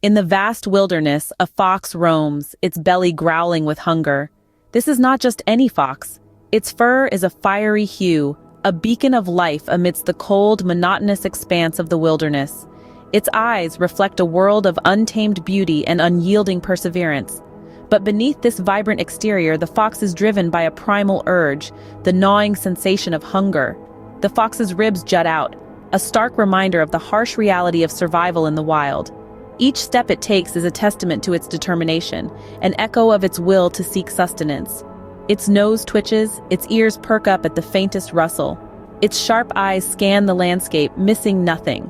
In the vast wilderness, a fox roams, its belly growling with hunger. This is not just any fox. Its fur is a fiery hue, a beacon of life amidst the cold, monotonous expanse of the wilderness. Its eyes reflect a world of untamed beauty and unyielding perseverance. But beneath this vibrant exterior, the fox is driven by a primal urge, the gnawing sensation of hunger. The fox's ribs jut out, a stark reminder of the harsh reality of survival in the wild. Each step it takes is a testament to its determination, an echo of its will to seek sustenance. Its nose twitches, its ears perk up at the faintest rustle. Its sharp eyes scan the landscape, missing nothing.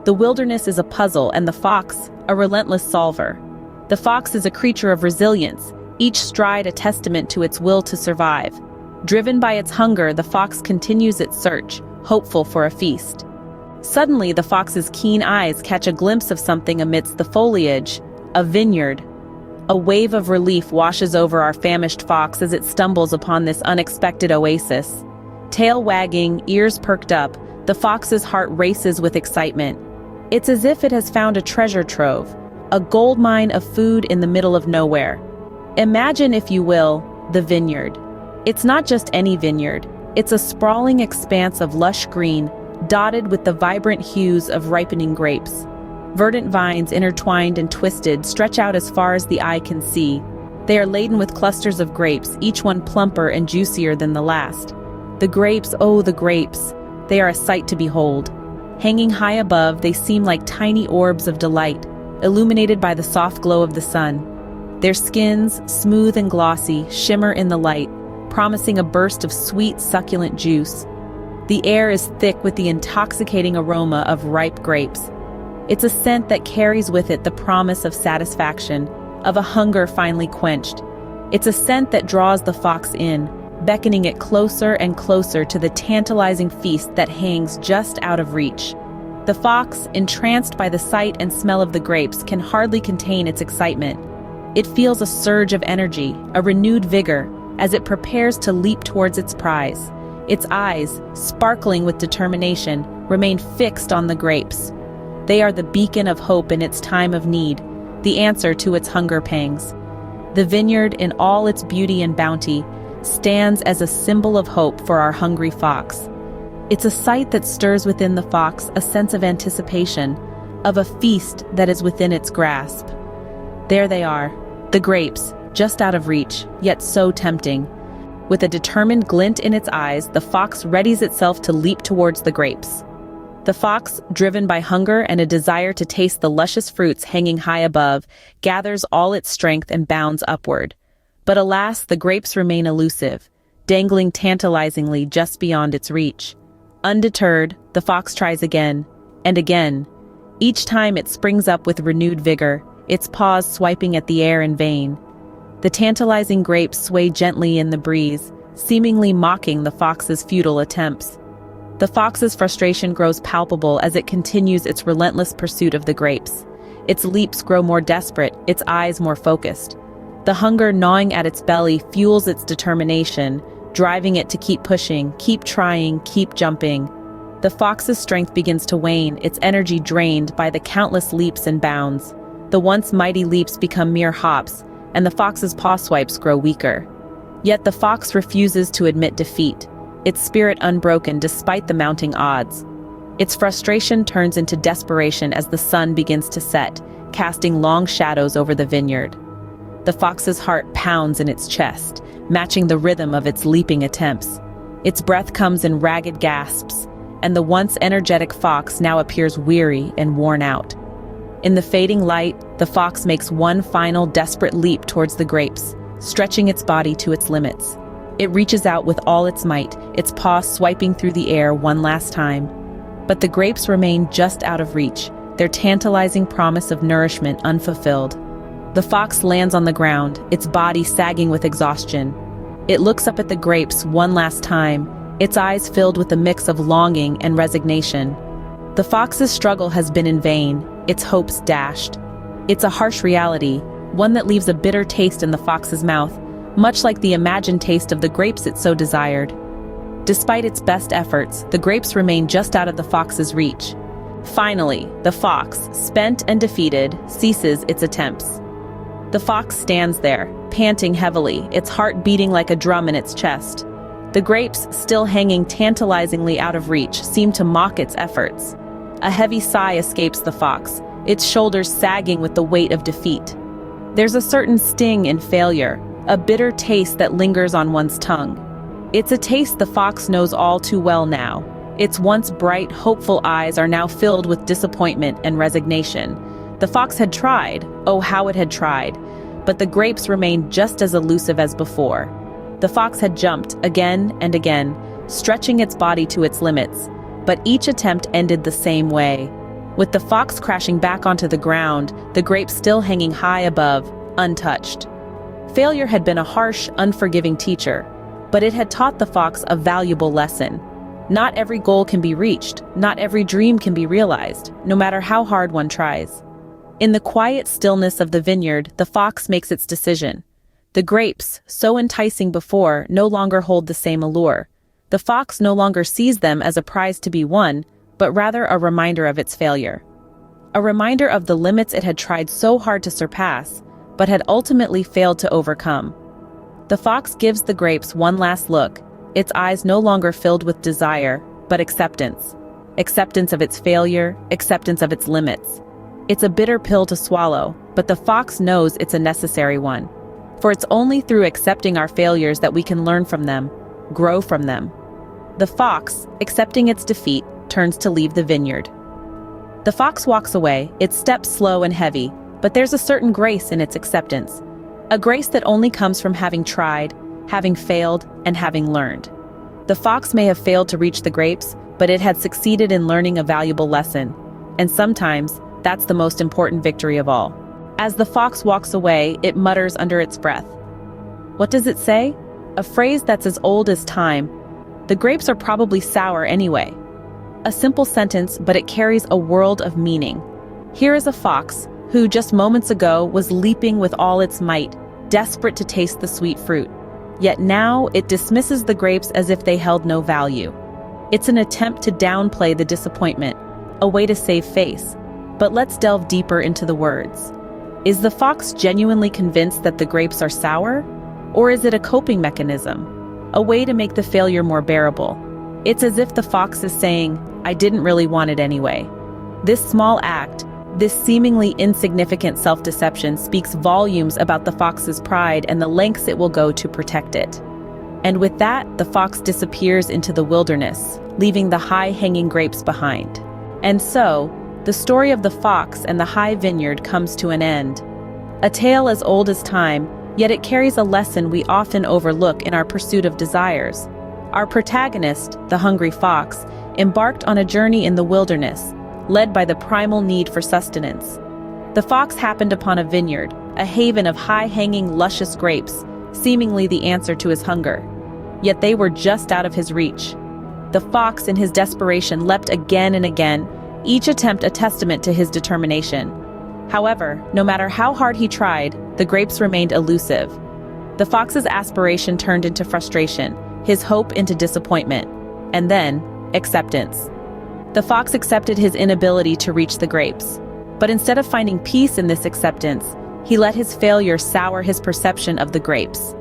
The wilderness is a puzzle, and the fox, a relentless solver. The fox is a creature of resilience, each stride a testament to its will to survive. Driven by its hunger, the fox continues its search, hopeful for a feast. Suddenly, the fox's keen eyes catch a glimpse of something amidst the foliage, a vineyard. A wave of relief washes over our famished fox as it stumbles upon this unexpected oasis. Tail wagging, ears perked up, the fox's heart races with excitement. It's as if it has found a treasure trove, a gold mine of food in the middle of nowhere. Imagine, if you will, the vineyard. It's not just any vineyard. It's a sprawling expanse of lush green, dotted with the vibrant hues of ripening grapes. Verdant vines, intertwined and twisted, stretch out as far as the eye can see. They are laden with clusters of grapes, each one plumper and juicier than the last. The grapes, oh the grapes, they are a sight to behold. Hanging high above, they seem like tiny orbs of delight, illuminated by the soft glow of the sun. Their skins, smooth and glossy, shimmer in the light, promising a burst of sweet, succulent juice. The air is thick with the intoxicating aroma of ripe grapes. It's a scent that carries with it the promise of satisfaction, of a hunger finally quenched. It's a scent that draws the fox in, beckoning it closer and closer to the tantalizing feast that hangs just out of reach. The fox, entranced by the sight and smell of the grapes, can hardly contain its excitement. It feels a surge of energy, a renewed vigor, as it prepares to leap towards its prize. Its eyes, sparkling with determination, remain fixed on the grapes. They are the beacon of hope in its time of need, the answer to its hunger pangs. The vineyard, in all its beauty and bounty, stands as a symbol of hope for our hungry fox. It's a sight that stirs within the fox a sense of anticipation, of a feast that is within its grasp. There they are, the grapes, just out of reach, yet so tempting. With a determined glint in its eyes, the fox readies itself to leap towards the grapes. The fox, driven by hunger and a desire to taste the luscious fruits hanging high above, gathers all its strength and bounds upward. But alas, the grapes remain elusive, dangling tantalizingly just beyond its reach. Undeterred, the fox tries again, and again. Each time it springs up with renewed vigor, its paws swiping at the air in vain. The tantalizing grapes sway gently in the breeze, seemingly mocking the fox's futile attempts. The fox's frustration grows palpable as it continues its relentless pursuit of the grapes. Its leaps grow more desperate, its eyes more focused. The hunger gnawing at its belly fuels its determination, driving it to keep pushing, keep trying, keep jumping. The fox's strength begins to wane, its energy drained by the countless leaps and bounds. The once mighty leaps become mere hops, and the fox's paw swipes grow weaker. Yet the fox refuses to admit defeat, its spirit unbroken despite the mounting odds. Its frustration turns into desperation as the sun begins to set, casting long shadows over the vineyard. The fox's heart pounds in its chest, matching the rhythm of its leaping attempts. Its breath comes in ragged gasps, and the once energetic fox now appears weary and worn out. In the fading light, the fox makes one final desperate leap towards the grapes, stretching its body to its limits. It reaches out with all its might, its paw swiping through the air one last time. But the grapes remain just out of reach, their tantalizing promise of nourishment unfulfilled. The fox lands on the ground, its body sagging with exhaustion. It looks up at the grapes one last time, its eyes filled with a mix of longing and resignation. The fox's struggle has been in vain, its hopes dashed. It's a harsh reality, one that leaves a bitter taste in the fox's mouth, much like the imagined taste of the grapes it so desired. Despite its best efforts, the grapes remain just out of the fox's reach. Finally, the fox, spent and defeated, ceases its attempts. The fox stands there, panting heavily, its heart beating like a drum in its chest. The grapes, still hanging tantalizingly out of reach, seem to mock its efforts. A heavy sigh escapes the fox, its shoulders sagging with the weight of defeat. There's a certain sting in failure, a bitter taste that lingers on one's tongue. It's a taste the fox knows all too well now. Its once bright, hopeful eyes are now filled with disappointment and resignation. The fox had tried, oh how it had tried, but the grapes remained just as elusive as before. The fox had jumped again and again, stretching its body to its limits, but each attempt ended the same way. With the fox crashing back onto the ground, the grapes still hanging high above, untouched. Failure had been a harsh, unforgiving teacher, but it had taught the fox a valuable lesson. Not every goal can be reached, not every dream can be realized, no matter how hard one tries. In the quiet stillness of the vineyard, the fox makes its decision. The grapes, so enticing before, no longer hold the same allure. The fox no longer sees them as a prize to be won, but rather a reminder of its failure. A reminder of the limits it had tried so hard to surpass, but had ultimately failed to overcome. The fox gives the grapes one last look, its eyes no longer filled with desire, but acceptance. Acceptance of its failure, acceptance of its limits. It's a bitter pill to swallow, but the fox knows it's a necessary one. For it's only through accepting our failures that we can learn from them, grow from them. The fox, accepting its defeat, turns to leave the vineyard. The fox walks away, its steps slow and heavy, but there's a certain grace in its acceptance. A grace that only comes from having tried, having failed, and having learned. The fox may have failed to reach the grapes, but it had succeeded in learning a valuable lesson. And sometimes, that's the most important victory of all. As the fox walks away, it mutters under its breath. What does it say? A phrase that's as old as time. The grapes are probably sour anyway. A simple sentence, but it carries a world of meaning. Here is a fox, who just moments ago was leaping with all its might, desperate to taste the sweet fruit. Yet now it dismisses the grapes as if they held no value. It's an attempt to downplay the disappointment, a way to save face. But let's delve deeper into the words. Is the fox genuinely convinced that the grapes are sour? Or is it a coping mechanism? A way to make the failure more bearable? It's as if the fox is saying, I didn't really want it anyway. This small act, this seemingly insignificant self-deception speaks volumes about the fox's pride and the lengths it will go to protect it. And with that, the fox disappears into the wilderness, leaving the high-hanging grapes behind. And so, the story of the fox and the high vineyard comes to an end. A tale as old as time, yet it carries a lesson we often overlook in our pursuit of desires. Our protagonist, the hungry fox, embarked on a journey in the wilderness, led by the primal need for sustenance. The fox happened upon a vineyard, a haven of high-hanging, luscious grapes, seemingly the answer to his hunger. Yet they were just out of his reach. The fox, in his desperation, leapt again and again, each attempt a testament to his determination. However, no matter how hard he tried, the grapes remained elusive. The fox's aspiration turned into frustration, his hope into disappointment, and then, acceptance. The fox accepted his inability to reach the grapes. But instead of finding peace in this acceptance, he let his failure sour his perception of the grapes.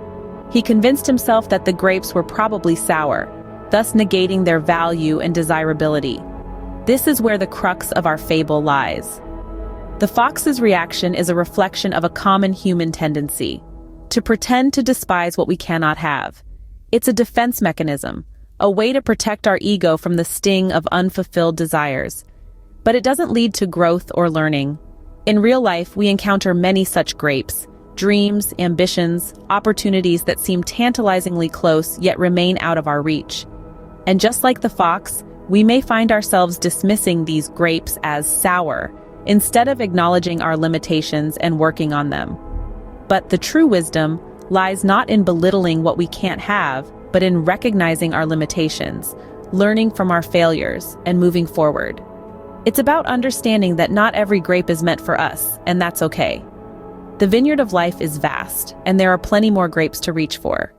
He convinced himself that the grapes were probably sour, thus negating their value and desirability. This is where the crux of our fable lies. The fox's reaction is a reflection of a common human tendency, to pretend to despise what we cannot have. It's a defense mechanism, a way to protect our ego from the sting of unfulfilled desires. But it doesn't lead to growth or learning. In real life, we encounter many such grapes, dreams, ambitions, opportunities that seem tantalizingly close yet remain out of our reach. And just like the fox, we may find ourselves dismissing these grapes as sour, instead of acknowledging our limitations and working on them. But the true wisdom lies not in belittling what we can't have, but in recognizing our limitations, learning from our failures, and moving forward. It's about understanding that not every grape is meant for us, and that's okay. The vineyard of life is vast, and there are plenty more grapes to reach for.